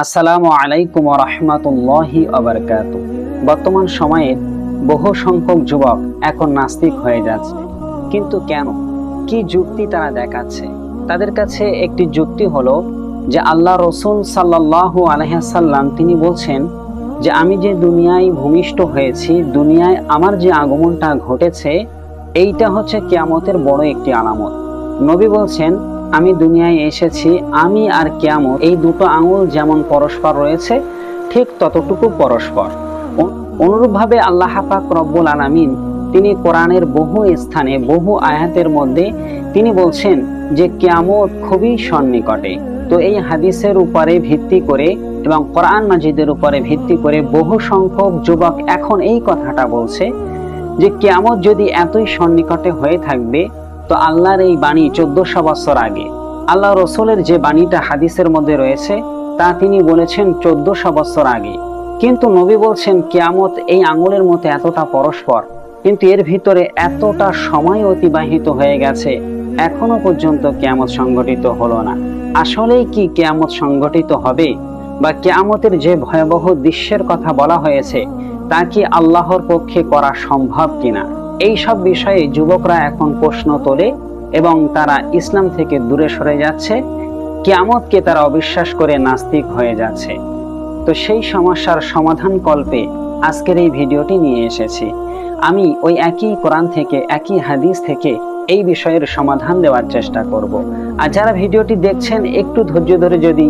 আসসালামু আলাইকুম ওয়া রাহমাতুল্লাহি ওয়া বারাকাতুহু। বর্তমান সময়ে বহু সংখ্যক যুবক এখন নাস্তিক হয়ে যাচ্ছে, কিন্তু কেন? কি যুক্তি তারা দেখাচ্ছে? তাদের কাছে একটি যুক্তি হলো যে আল্লাহ রাসূল সাল্লাল্লাহু আলাইহি ওয়াসাল্লাম তিনি বলছেন যে আমি যে দুনিয়ায় ভূমিষ্ঠ হয়েছি, দুনিয়ায় আমার যে আগমনটা ঘটেছে, এইটা হচ্ছে কিয়ামতের বড় একটি আলামত। নবী বলছেন আমি দুনিয়ায় এসেছি, আমি আর কিয়ামত এই দুটো আঙুল যেমন পরস্পর রয়েছে ঠিক ততটুকু পরস্পর। অনুরূপভাবে আল্লাহ পাক রব্বুল আলামিন তিনি কোরআনের বহু স্থানে বহু আয়াতের মধ্যে তিনি বলছেন যে কিয়ামত খুবই সন্নিকটে। তো এই হাদিসের উপরে ভিত্তি করে এবং কোরআন মাজিদের উপরে ভিত্তি করে বহু সংখ্যক যুবক এখন এই কথাটা বলছে যে কিয়ামত যদি এতই সন্নিকটে হয়ে থাকবে, তো আল্লাহর এই বাণী 1400 বছর আগে আল্লাহ রসুলের যে বাণীটা হাদিসের মধ্যে রয়েছে তা তিনি বলেছেন 1400 বছর আগে, কিন্তু নবী বলছেন কিয়ামত এই আঙুলের মতো এতটা পরস্পর, কিন্তু এর ভিতরে এতটা সময় অতিবাহিত হয়ে গেছে, এখনো পর্যন্ত কিয়ামত সংঘটিত হলো না। আসলেই কি কিয়ামত সংঘটিত হবে, বা কিয়ামতের যে ভয়াবহ দৃশ্যের কথা বলা হয়েছে তা কি আল্লাহর পক্ষে করা সম্ভব কিনা? এই সব বিষয়ে যুবকরা এখন প্রশ্ন তোলে এবং তারা ইসলাম থেকে দূরে সরে যাচ্ছে, কিয়ামতকে তারা অবিশ্বাস করে নাস্তিক হয়ে যাচ্ছে। তো সেই সমস্যার সমাধান কল্পে আজকের এই ভিডিওটি নিয়ে এসেছি। আমি ওই একই কোরআন থেকে একই হাদিস থেকে এই বিষয়ের সমাধান দেওয়ার চেষ্টা করব। আর যারা ভিডিওটি দেখছেন একটু ধৈর্য ধরে যদি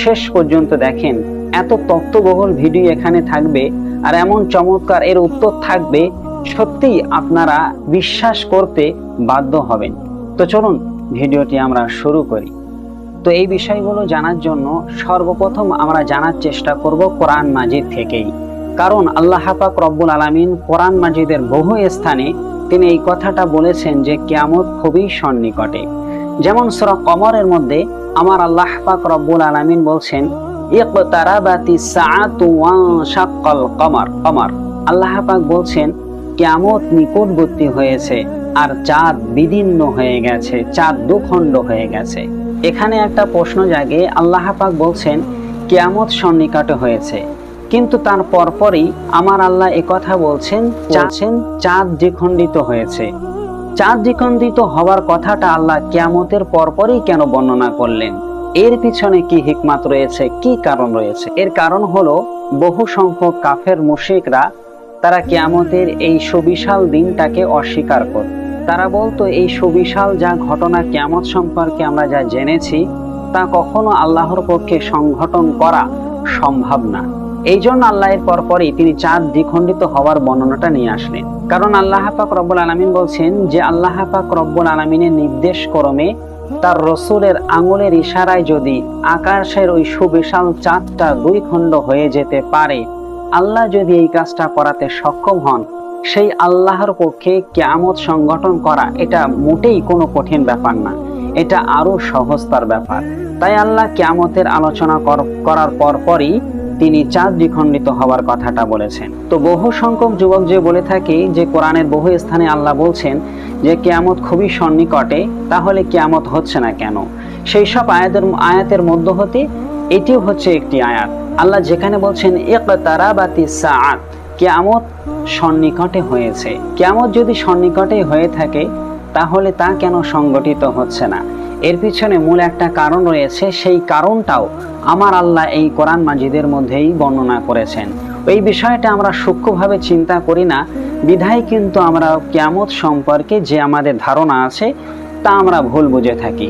শেষ পর্যন্ত দেখেন, এত তথ্যবহুল ভিডিও এখানে থাকবে আর এমন চমৎকার এর উত্তর থাকবে, সত্যি আপনারা বিশ্বাস করতে বাধ্য হবেন। তো চলুন ভিডিওটি আমরা শুরু করি। তো এই বিষয়গুলো জানার জন্য সর্বপ্রথম আমরা জানার চেষ্টা করব কোরআন মাজিদ থেকেই, কারণ আল্লাহ পাক রব্বুল আলামিন কোরআন মাজিদের বহু স্থানে তিনি এই কথাটা বলেছেন যে কিয়ামত খুবই সন্নিকটে। যেমন সূরা কমরের মধ্যে আমার আল্লাহ পাক রব্বুল আলামিন বলছেন ইকতারাবাতিস সাআতু ওয়া শাক্কাল কমর। আল্লাহ পাক বলছেন কিয়ামত নিকটবর্তী হয়েছে আর চাঁদ বিদীর্ণ হয়ে গেছে, চাঁদ দুখণ্ড হয়ে গেছে। এখানে একটা প্রশ্ন জাগে, আল্লাহ পাক বলছেন কিয়ামত সন্নিকটে হয়েছে, কিন্তু তার পরপরই আমার আল্লাহ একথা বলছেন চাঁদ দ্বিখণ্ডিত হয়েছে। চাঁদ দ্বিখণ্ডিত হওয়ার কথাটা আল্লাহ কিয়ামতের পরপরই কেন বর্ণনা করলেন? এর পিছনে কি হিকমত রয়েছে, কি কারণ রয়েছে? এর কারণ হলো বহু সংখ্যক কাফের মুশরিকরা তারা কিয়ামতের এই সুবিশাল দিনটাকে অস্বীকার করত। তারা বলতো এই সুবিশাল যা ঘটনা কিয়ামত সম্পর্কে আমরা যা জেনেছি তা কখনো আল্লাহর পক্ষে সংঘটন করা সম্ভব না। এই জন্য আল্লাহ এর পরপরই তিনি চাঁদ দ্বিখণ্ডিত হওয়ার বর্ণনাটা নিয়ে আসলেন। কারণ আল্লাহ পাক রব্বুল আলামিন বলছেন যে আল্লাহ পাক রব্বুল আলামিনের নির্দেশ ক্রমে তার রসুলের আঙুলের ইশারায় যদি আকাশের ওই সুবিশাল চাঁদটা দুই খণ্ড হয়ে যেতে পারে, আল্লাহ যদি এই কাজটা করাতে সক্ষম হন, সেই আল্লাহর পক্ষে কিয়ামত সংগঠন করা এটা মোটেই কোনো কঠিন ব্যাপার না, এটা আরো সহজতর ব্যাপার। তাই আল্লাহ কিয়ামতের আলোচনা করার পরপরই তিনি চাঁদ দ্বিখণ্ডিত হওয়ার কথাটা বলেছেন। তো বহু সংখ্যক যুবক যে বলে থাকে যে কোরআনের বহু স্থানে আল্লাহ বলছেন যে কিয়ামত খুবই সন্নিকটে, তাহলে কিয়ামত হচ্ছে না কেন? সেই সব আয়াতের মধ্য হতে এটিও হচ্ছে একটি আয়াত। আল্লাহ যেখানে বলছেন ইকতারাবাতিস সাআত, কিয়ামত সন্নিকটে হয়েছে। কিয়ামত যদি সন্নিকটে হয়ে থাকে তাহলে তা কেন সংগঠিত হচ্ছে না? এর পিছনে মূল একটা কারণ রয়েছে, সেই কারণটাও আমার আল্লাহ এই কোরআন মাজিদের মধ্যেই বর্ণনা করেছেন। এই বিষয়টা আমরা সূক্ষ্মভাবে চিন্তা করি না, বিধায় কিন্তু আমরা কিয়ামত সম্পর্কে যে আমাদের ধারণা আছে তা আমরা ভুল বুঝে থাকি।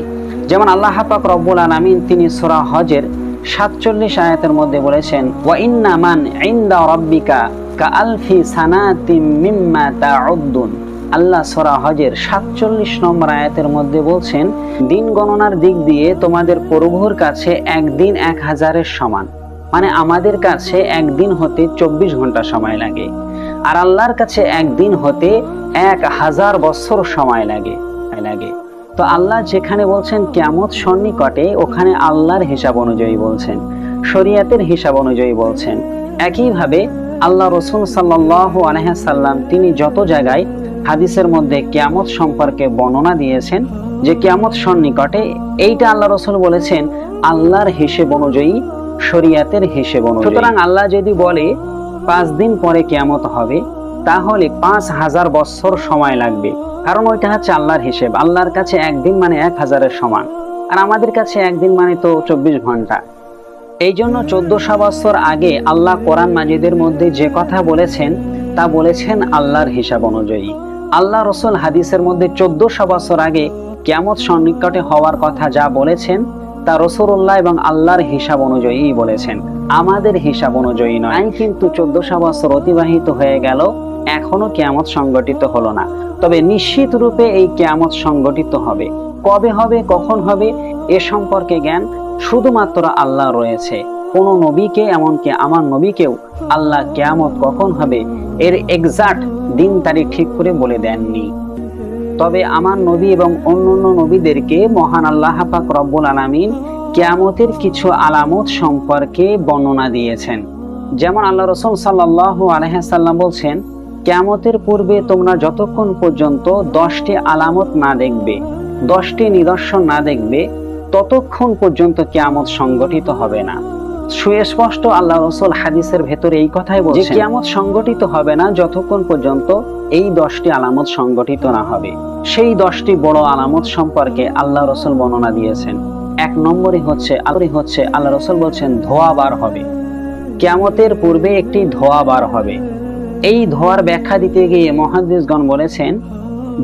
যেমন আল্লাহ পাক রব্বুল আলামিন তিনি সূরা হজের 47 আয়াতের মধ্যে বলেছেন ওয়া ইন্না মান ইনদা রাব্বিকা কাআলফি সানাতিম মিম্মা তাউদ্দুন। আল্লাহ সূরা হজের 47 নম্বর আয়াতের মধ্যে বলছেন দিন গণনার দিক দিয়ে তোমাদের প্রভুর কাছে একদিন 1000-এর সমান, মানে আমাদের কাছে একদিন হতে 24 ঘন্টা সময় লাগে, আর আল্লাহর কাছে একদিন হতে 1000 বছর সময় লাগে। তো আল্লাহ যেখানে বলছেন কিয়ামত সন্নিকটে, ওখানে আল্লাহর হিসাব অনুযায়ী বলছেন, শরীয়তের হিসাব অনুযায়ী বলছেন। একইভাবে আল্লাহ রাসূল সাল্লাল্লাহু আলাইহি ওয়াসাল্লাম তিনি যত জায়গায় হাদিসের মধ্যে কিয়ামত সম্পর্কে বর্ণনা দিয়েছেন যে কিয়ামত সন্নিকটে, এইটা আল্লাহ রাসূল বলেছেন আল্লাহর হিসাব অনুযায়ী শরিয়াতের হিসেব অনুযায়ী। সুতরাং আল্লাহ যদি বলে 5 দিন পরে কিয়ামত হবে, তাহলে 5000 বছর সময় লাগবে, কারণ ওইটা হচ্ছে আল্লাহর হিসেব। আল্লাহর কাছে একদিন মানে 1000-এর সমান, আর আমাদের কাছে একদিন মানে তো 24 ঘন্টা। এই জন্য 1400 বছর আগে আল্লাহ কোরআন মাজিদের মধ্যে যে কথা বলেছেন তা বলেছেন আল্লাহর হিসাব অনুযায়ী। আল্লাহ রসুল হাদিসের মধ্যে 1400 বছর আগে কিয়ামত সন্নিকটে হওয়ার কথা যা বলেছেন তা রাসূলুল্লাহ এবং আল্লাহর হিসাব অনুযায়ী বলেছেন, আমাদের হিসাব অনুযায়ী নয়। কিন্তু 1400 বছর অতিবাহিত হয়ে গেল, এখনো কিয়ামত সংগঠিত হলো না। তবে নিশ্চিত রূপে এই কিয়ামত সংগঠিত হবে। কবে হবে, কখন হবে, এ সম্পর্কে জ্ঞান শুধুমাত্র আল্লাহ রয়েছে। কোন নবীকে, এমনকি আমার নবীকেও আল্লাহ কিয়ামত কখন হবে এর এক্সাক্ট দিন তারিখ ঠিক করে বলে দেননি। তবে আমার নবী এবং অন্যান্য নবীদেরকে মহান আল্লাহ পাক রব্বুল আলামিন কিয়ামতের কিছু আলামত সম্পর্কে বর্ণনা দিয়েছেন। যেমন আল্লাহ রাসূল সাল্লাল্লাহু আলাইহি সাল্লাম বলছেন, কিয়ামতের পূর্বে তোমরা যতক্ষণ পর্যন্ত 10টি আলামত না দেখবে, 10টি নিদর্শন না দেখবে, ততক্ষণ পর্যন্ত কিয়ামত সংগঠিত হবে না। সুস্পষ্ট আল্লাহ রাসূল হাদিসের ভেতরে এই কথাই বলছেন যে কিয়ামত সংগঠিত হবে না যতক্ষণ পর্যন্ত এই 10টি আলামত সংগঠিত না হবে। সেই 10টি বড় আলামত সম্পর্কে আল্লাহ রাসূল বর্ণনা দিয়েছেন। 1 নম্বরে হচ্ছে আল্লাহ রাসূল বলছেন ধোঁয়া বার হবে। কিয়ামতের পূর্বে একটি ধোঁয়া বার হবে। এই ধোঁয়ার ব্যাখ্যা দিতে গিয়ে মুহাদ্দিসগণ বলেছেন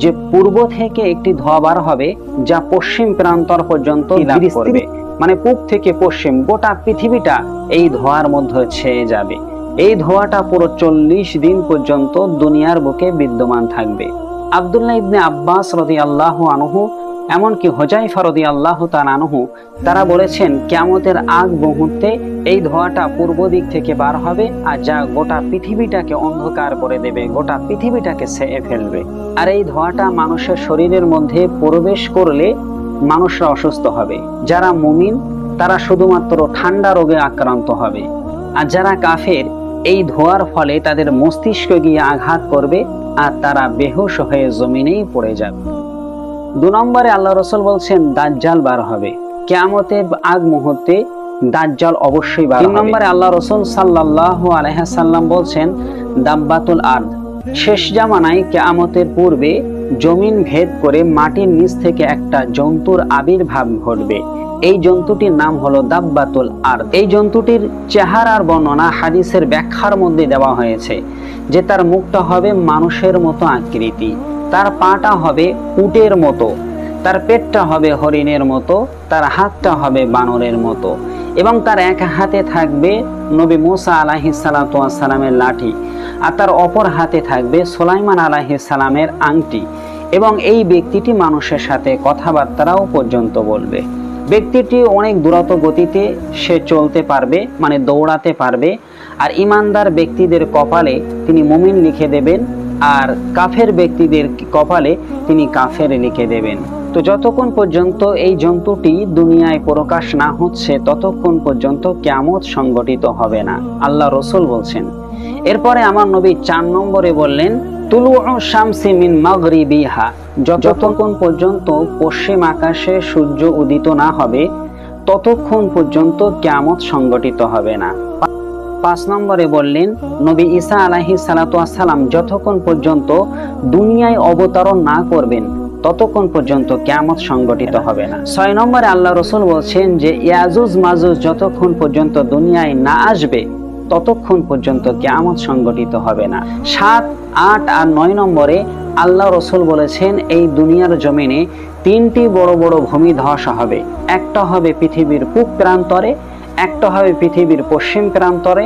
যে পূর্ব থেকে একটি ধোঁয়া বার হবে যা পশ্চিম প্রান্তর পর্যন্ত বিস্তার করবে, মানে পূব থেকে পশ্চিম গোটা পৃথিবীটা এই ধোঁয়ার মধ্যে ছেয়ে যাবে। এই ধোঁয়াটা পুরো 40 দিন পর্যন্ত দুনিয়ার বুকে বিদ্যমান থাকবে। আব্দুল্লাহ ইবনে আব্বাস রাদিয়াল্লাহু আনহু, এমনকি হুযায়ফা রাদিয়াল্লাহু তাআলা আনহু, তারা বলেছেন কিয়ামতের আগ মুহূর্তে এই ধোঁয়াটা পূর্ব দিক থেকে বার হবে, আর যা গোটা পৃথিবীটাকে অন্ধকার করে দেবে, গোটা পৃথিবীটাকে ছেয়ে ফেলবে। আর এই ধোঁয়াটা মানুষের শরীরের মধ্যে প্রবেশ করলে মানুষরা অসুস্থ হবে। যারা মুমিন তারা শুধুমাত্র ঠান্ডা রোগে আক্রান্ত হবে, আর যারা কাফের এই ধোঁয়ার ফলে তাদের মস্তিষ্কে গিয়ে আঘাত করবে আর তারা বেহুশ হয়ে জমিনেই পড়ে যাবে। 2 নম্বরে আল্লাহ রাসূল বলছেন দাজ্জাল বার হবে। কিয়ামতের আগ মুহূর্তে দাজ্জাল অবশ্যই বার হবে। 3 নম্বরে আল্লাহ রাসূল সাল্লাল্লাহু আলাইহি সাল্লাম বলছেন দাব্বাতুল আরদ। শেষ জামানায় কিয়ামতের পূর্বে জমিন ভেদ করে মাটির নিচ থেকে একটা জন্তুর আবির্ভাব ঘটবে। এই জন্তুটির নাম হলো দাব্বাতুল আরদ। এই জন্তুটির চেহারার বর্ণনা হাদিসের ব্যাখ্যার মধ্যে দেওয়া হয়েছে যে তার মুখটা হবে মানুষের মতো আকৃতি, তার পাটা হবে উটের মতো, তার পেটটা হবে হরিণের মতো, তার হাতটা হবে বানরের মতো, এবং তার এক হাতে থাকবে নবী মুসা আলাইহিস সালাতু ওয়াস সালামের লাঠি, আর তার অপর হাতে থাকবে সুলাইমান আলাইহিস সালামের আংটি। এবং এই ব্যক্তিটি মানুষের সাথে কথাবার্তাও পর্যন্ত বলবে। ব্যক্তিটি অনেক দ্রুত গতিতে সে চলতে পারবে, মানে দৌড়াতে পারবে। আর ইমানদার ব্যক্তিদের কপালে তিনি মুমিন লিখে দেবেন, আর কাফের ব্যক্তিদের কপালে তিনি কাফের লিখে দেবেন। তো যতক্ষণ পর্যন্ত এই জন্তুটি দুনিয়ায় প্রকাশ না হচ্ছে ততক্ষণ পর্যন্ত কিয়ামত সংগঠিত হবে না, আল্লাহ রাসূল বলছেন। এরপরে আমার নবী 4 নম্বরে বললেন তুলুউ শামসি মিন মাগরিবিহা। যতক্ষণ পর্যন্ত পশ্চিম আকাশে সূর্য উদিত না হবে ততক্ষণ পর্যন্ত কিয়ামত সংগঠিত হবে না। 5 নম্বরে বললেন নবী ঈসা আলাইহিস সালাতু ওয়াস সালাম যতক্ষণ পর্যন্ত দুনিয়ায় অবতরণ না করবেন ততক্ষণ পর্যন্ত কিয়ামত সংগঠিত হবে না। 6 নম্বরে আল্লাহ রাসূল বলছেন যে ইয়াজুজ মাজুজ যতক্ষণ পর্যন্ত দুনিয়ায় না আসবে ততক্ষণ পর্যন্ত কিয়ামত সংগঠিত হবে না। 7, 8 আর 9 নম্বরে আল্লাহ রাসূল বলেছেন এই দুনিয়ার জমিনে 3টি বড় বড় ভূমিধস হবে। একটা হবে পৃথিবীর পূব প্রান্তরে, একটা হবে পৃথিবীর পশ্চিম প্রান্তরে,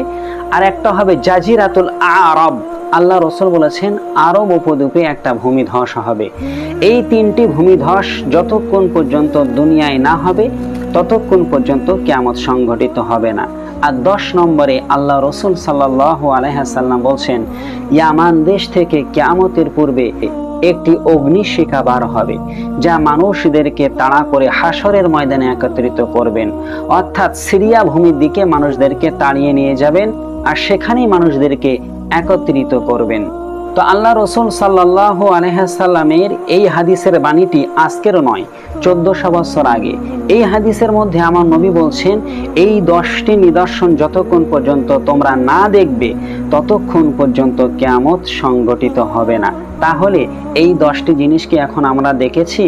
আর একটা হবে জাজিরাতুল আরব। আল্লাহ রাসূল বলেছেন আরব উপদ্বীপে একটা ভূমিধস হবে। এই 3টি ভূমিধস যতক্ষণ পর্যন্ত দুনিয়ায় না হবে ততক্ষণ পর্যন্ত কিয়ামত সংগঠিত হবে না। আর 10 নম্বরে আল্লাহ রাসূল সাল্লাল্লাহু আলাইহি সাল্লাম বলছেন ইয়ামান দেশ থেকে কিয়ামতের পূর্বে একটি অগ্নিশিখা বার হবে যা মানুষদেরকে তাড়া করে হাসরের ময়দানে একত্রিত করবেন, অর্থাৎ সিরিয়া ভূমির দিকে মানুষদেরকে তাড়িয়ে নিয়ে যাবেন আর সেখানেই মানুষদেরকে একত্রিত করবেন। তো আল্লাহ রসুল সাল্লাল্লাহু আলাইহি সাল্লামের এই হাদিসের বাণীটি আজকের নয়, 1400 বছর আগে। এই হাদিসের মধ্যে আমার নবী বলছেন, এই 10টি নিদর্শন যতক্ষণ পর্যন্ত তোমরা না দেখবে ততক্ষণ পর্যন্ত কিয়ামত সংগঠিত হবে না। তাহলে এই 10টি জিনিস কি এখন আমরা দেখেছি?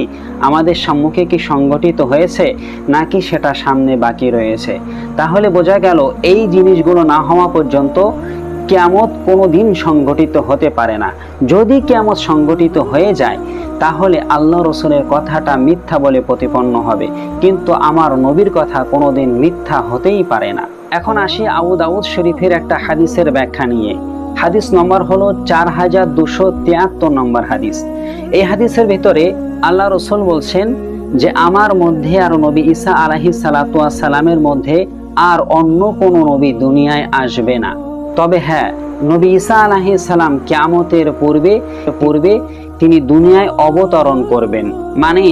আমাদের সম্মুখে কি সংগঠিত হয়েছে, নাকি সেটা সামনে বাকি রয়েছে? তাহলে বোঝা গেল এই জিনিসগুলো না হওয়া পর্যন্ত কিয়ামত কোনোদিন সংগঠিত হতে পারে না। যদি কিয়ামত সংগঠিত হয়ে যায় তাহলে আল্লাহ রসুলের কথাটা মিথ্যা বলে প্রতিপন্ন হবে, কিন্তু আমার নবীর কথা কোনোদিন মিথ্যা হতেই পারে না। এখন আসি আবু দাউদ শরীফের একটা হাদিসের ব্যাখ্যা নিয়ে। হাদিস নম্বর হলো 4273 নম্বর হাদিস। এই হাদিসের ভিতরে আল্লাহ রসুল বলছেন যে আমার মধ্যে আর নবী ঈসা আলাইহিস সালাতু ওয়াস সালামের মধ্যে আর অন্য কোনো নবী দুনিয়ায় আসবে না। তবে হ্যাঁ, নবী ঈসা আলাইহিস সালাম কিয়ামতের পূর্বে তিনি দুনিয়ায় অবতরণ করবেন, মানে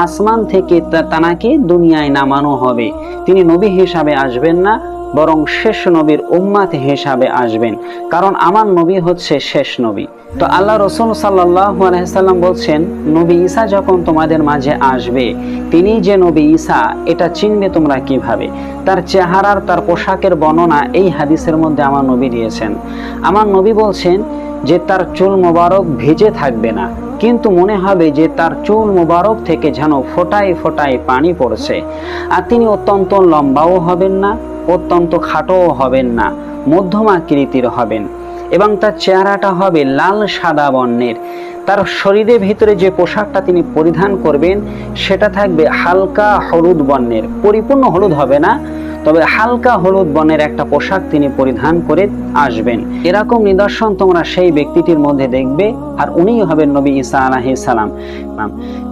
আসমান থেকে তানাকে দুনিয়ায় নামানো হবে। তিনি নবী হিসাবে আসবেন না, বরং শেষ নবীর উম্মত হিসাবে আসবেন, কারণ আমার নবী হচ্ছে শেষ নবী। তো আল্লাহ রসুল সাল্লাল্লাহু আলাইহি সাল্লাম বলছেন, নবী ঈসা যখন তোমাদের মাঝে আসবে, তিনি যে নবী ঈসা এটা চিনবে তোমরা কিভাবে? তার চেহারার, তার পোশাকের বর্ণনা এই হাদিসের মধ্যে আমার নবী দিয়েছেন। আমার নবী বলছেন যে তার চুল মোবারক ভেজে থাকবে না, কিন্তু মনে হবে যে তার চুল মোবারক থেকে যেন ফোঁটায় ফোঁটায় পানি পড়ছে। আর তিনি অত্যন্ত লম্বাও হবেন না, অত্যন্ত খাটোও হবেন না, মধ্যম আকৃতির হবেন, এবং তার চেহারাটা হবে লাল সাদা বর্ণের। তার শরীরের ভিতরে যে পোশাকটা তিনি পরিধান করবেন সেটা থাকবে হালকা হলুদ বর্ণের, পরিপূর্ণ হলুদ হবে না, তবে হালকা হলুদ বর্ণের একটা পোশাক তিনি পরিধান করে আসবেন। এরকম নিদর্শন তোমরা সেই ব্যক্তিটির মধ্যে দেখবে, আর উনিই হবেন নবী ঈসা আলাইহিস সালাম।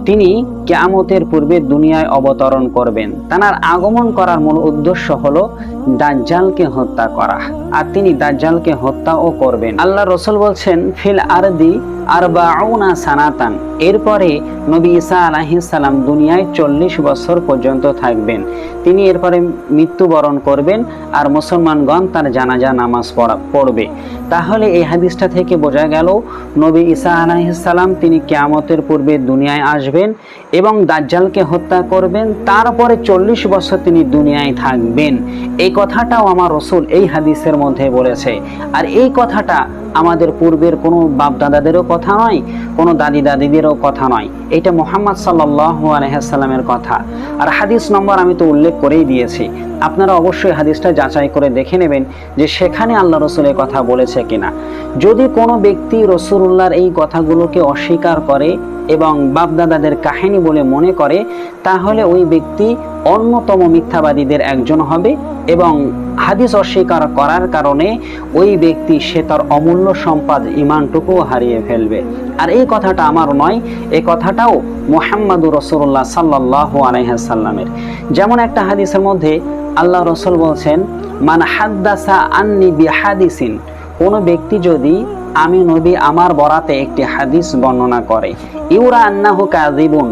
তিনি কিয়ামতের পূর্বে দুনিয়ায় অবতরণ করবেন। তার আগমন করার মূল উদ্দেশ্য হলো দাজ্জালকে হত্যা করা, আর তিনি দাজ্জালকে হত্যাও করবেন। আল্লাহ রসুল বলছেন, ফিল আরদি আরবাউনা সানাতান। এরপরে নবী ঈসা আলাইহিস সালাম দুনিয়ায় 40 বছর পর্যন্ত থাকবেন। তিনি এরপরে মৃত্যুবরণ করবেন, আর মুসলমানগণ তার জানাজা নামাজ পড়বে। তাহলে এই হাদিসটা থেকে বোঝা গেল নবী ঈসা আলাইহিস সালাম তিনি কিয়ামতের পূর্বে দুনিয়ায় আসবেন এবং দাজ্জালকে হত্যা করবেন, তারপরে 40 বছর তিনি দুনিয়ায় থাকবেন। এই কথাটাও আমার রসুল এই হাদিসের মধ্যে বলেছে। আর এই কথাটা আমাদের পূর্বের কোনো বাপ দাদাদেরও কথা নয়, কোনো দাদি দাদিদেরও কথা নয়, এটা মুহাম্মদ সাল্লাল্লাহু আলাইহি সাল্লামের কথা। আর হাদিস নম্বর আমি তো উল্লেখ করেই দিয়েছি, আপনারা অবশ্যই হাদিসটা যাচাই করে দেখে নেবেন যে সেখানে আল্লাহ রসুলের কথা বলেছে কিনা। যদি কোনো ব্যক্তি রসুলুল্লাহর এই কথাগুলোকে অস্বীকার করে এবং বাপদাদাদের কাহিনী বলে মনে করে, তাহলে ওই ব্যক্তি অন্যতম মিথ্যাবাদীদের একজন হবে, এবং হাদিস অস্বীকার করার কারণে ওই ব্যক্তি সে তার অমূল্য সম্পদ ঈমানটুকুও হারিয়ে ফেলবে। আর এই কথাটা আমার নয়, এই কথাটাও মুহাম্মাদুর রাসূলুল্লাহ সাল্লাল্লাহু আলাইহি সাল্লামের। যেমন একটা হাদিসের মধ্যে আল্লাহ রসুল বলছেন, মান হাদ্দাসা আন্নি বিহাদিসিন, কোনো ব্যক্তি যদি আমি নবী আমার বরাতে একটি হাদিস বর্ণনা করে, ইউরা আন্নাহু কাযিবুন,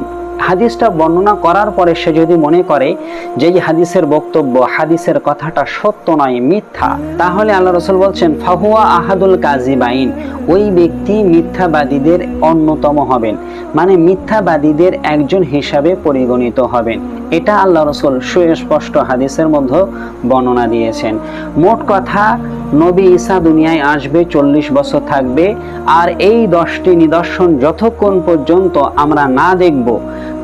হাদিসটা বর্ণনা করার পরে সে যদি মনে করে যে এই হাদিসের বক্তব্য, হাদিসের কথাটা সত্য নয়, মিথ্যা, তাহলে আল্লাহ রসুল বলছেন ফাহুয়া আহাদুল কাযিবাইন, ওই ব্যক্তি মিথ্যাবাদীদের অন্যতম হবেন, মানে মিথ্যাবাদীদের একজন হিসাবে পরিগণিত হবেন। এটা আল্লাহ রসুল সুস্পষ্ট হাদিসের মধ্যে বর্ণনা দিয়েছেন। মোট কথা, নবী ঈসা দুনিয়ায় আসবে, 40 বছর থাকবে, আর এই 10টি নিদর্শন যতক্ষণ পর্যন্ত আমরা না দেখব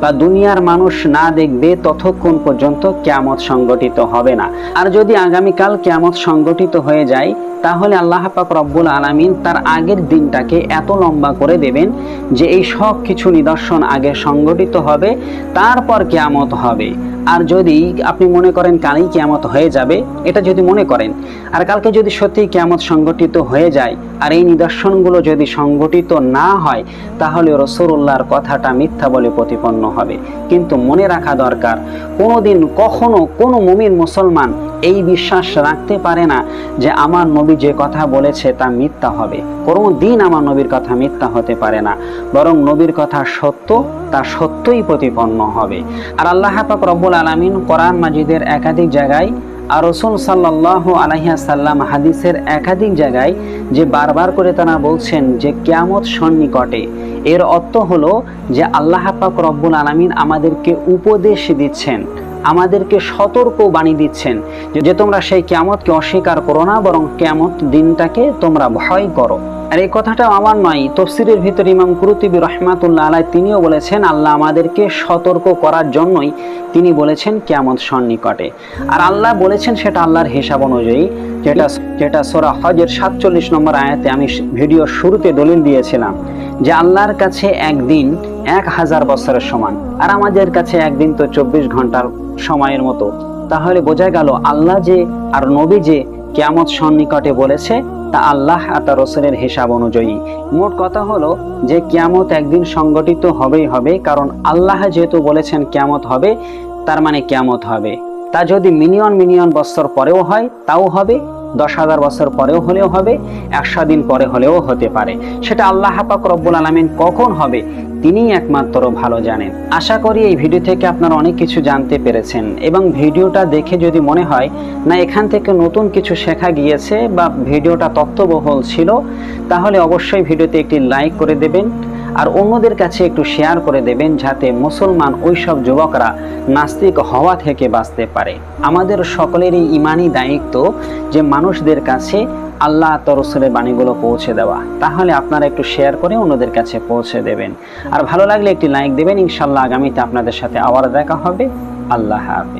বা দুনিয়ার মানুষ না দেখবে ততক্ষণ পর্যন্ত কিয়ামত সংগঠিত হবে না। আর যদি আগামীকাল কিয়ামত সংগঠিত হয়ে যায় তাহলে আল্লাহ পাক রব্বুল আলামিন তার আগের দিনটাকে এত লম্বা করে দেবেন যে এই সব কিছু নিদর্শন আগে সংগঠিত হবে, তারপর কিয়ামত হবে। আর যদি আপনি মনে করেন কালই কিয়ামত হয়ে যাবে, এটা যদি মনে করেন, আর কালকে যদি সত্যি কিয়ামত সংগঠিত হয়ে যায় আর এই নিদর্শনগুলো যদি সংগঠিত না হয়, তাহলে রাসূলুল্লাহর কথাটা মিথ্যা বলে প্রতিপন্ন হবে। কিন্তু মনে রাখা দরকার, কোনোদিন কখনো কোনো মুমিন মুসলমান এই বিশ্বাস রাখতে পারে না যে আমার নবী যে কথা বলেছে তা মিথ্যা হবে। কোনো দিন আমার নবীর কথা মিথ্যা হতে পারে না, বরং নবীর কথা সত্য, তা সত্যই প্রতিপন্ন হবে। আর আল্লাহ পাক রব্বুল আলামিন কোরআন মাজিদের একাধিক জায়গায় আর রাসূল সাল্লাল্লাহু আলাইহি ওয়াসাল্লাম হাদিসের একাধিক জায়গায় যে বারবার করে তারা বলছেন যে কিয়ামত সন্নিকটে, এর অর্থ হলো যে আল্লাহ পাক রব্বুল আলামিন আমাদেরকে উপদেশ দিচ্ছেন, আমাদেরকে সতর্ক বাণী দিচ্ছেন যে তোমরা সেই কিয়ামতকে অস্বীকার করো না, বরং কিয়ামত দিনটাকে তোমরা ভয় করো। আর এই কথাটা আমার নয়, তাফসীরের ভিতর ইমাম কুরতুবী রাহমাতুল্লাহ আলাইহি তিনিও বলেছেন আল্লাহ আমাদেরকে সতর্ক করার জন্যই তিনি বলেছেন কিয়ামত সন্নিকটে। আর আল্লাহ বলেছেন সেটা আল্লাহর হিসাব অনুযায়ী, যেটা সূরা হজের 47 নম্বর আয়াতে আমি ভিডিও শুরুতে দলিল দিয়েছিলাম যে আল্লাহর কাছে একদিন 1000 বছরের সমান, আর আমাদের কাছে একদিন তো 24 ঘন্টার সময়ের মতো। তাহলে বোঝা গেল আল্লাহ যে আর নবী যে কিয়ামত সন্নিকটে বলেছে তা আল্লাহ আর তার রাসূলের হিসাব অনুযায়ী। মোট কথা হলো যে কিয়ামত একদিন সংগঠিত হবেই হবে, কারণ আল্লাহ যেহেতু বলেছেন কিয়ামত হবে, তার মানে কিয়ামত হবে। তা যদি মিলিয়ন বছর পরেও হয় তাও হবে, 10,000 বছর পরেও হলেও হবে, 100 দিন পরে হলেও হতে পারে। সেটা আল্লাহ পাক রব্বুল আলামিন কখন হবে তিনিই একমাত্র ভালো জানেন। আশা করি এই ভিডিও থেকে আপনারা অনেক কিছু জানতে পেরেছেন, এবং ভিডিওটা দেখে যদি মনে হয় না এখান থেকে নতুন কিছু শেখা গিয়েছে বা ভিডিওটা তথ্যবহুল ছিল, তাহলে অবশ্যই ভিডিওতে একটি লাইক করে দেবেন আর অন্যদের কাছে একটু শেয়ার করে দেবেন, যাতে মুসলমান ওইসব যুবকরা নাস্তিক হওয়া থেকে বাঁচতে পারে। আমাদের সকলেরই ঈমানি দায়িত্ব যে মানুষদের কাছে আল্লাহ তার রাসূলের বাণীগুলো পৌঁছে দেওয়া। তাহলে আপনারা একটু শেয়ার করে অন্যদের কাছে পৌঁছে দেবেন, আর ভালো লাগলে একটি লাইক দেবেন। ইনশাআল্লাহ আগামীতে আপনাদের সাথে আবার দেখা হবে। আল্লাহ হাফেজ।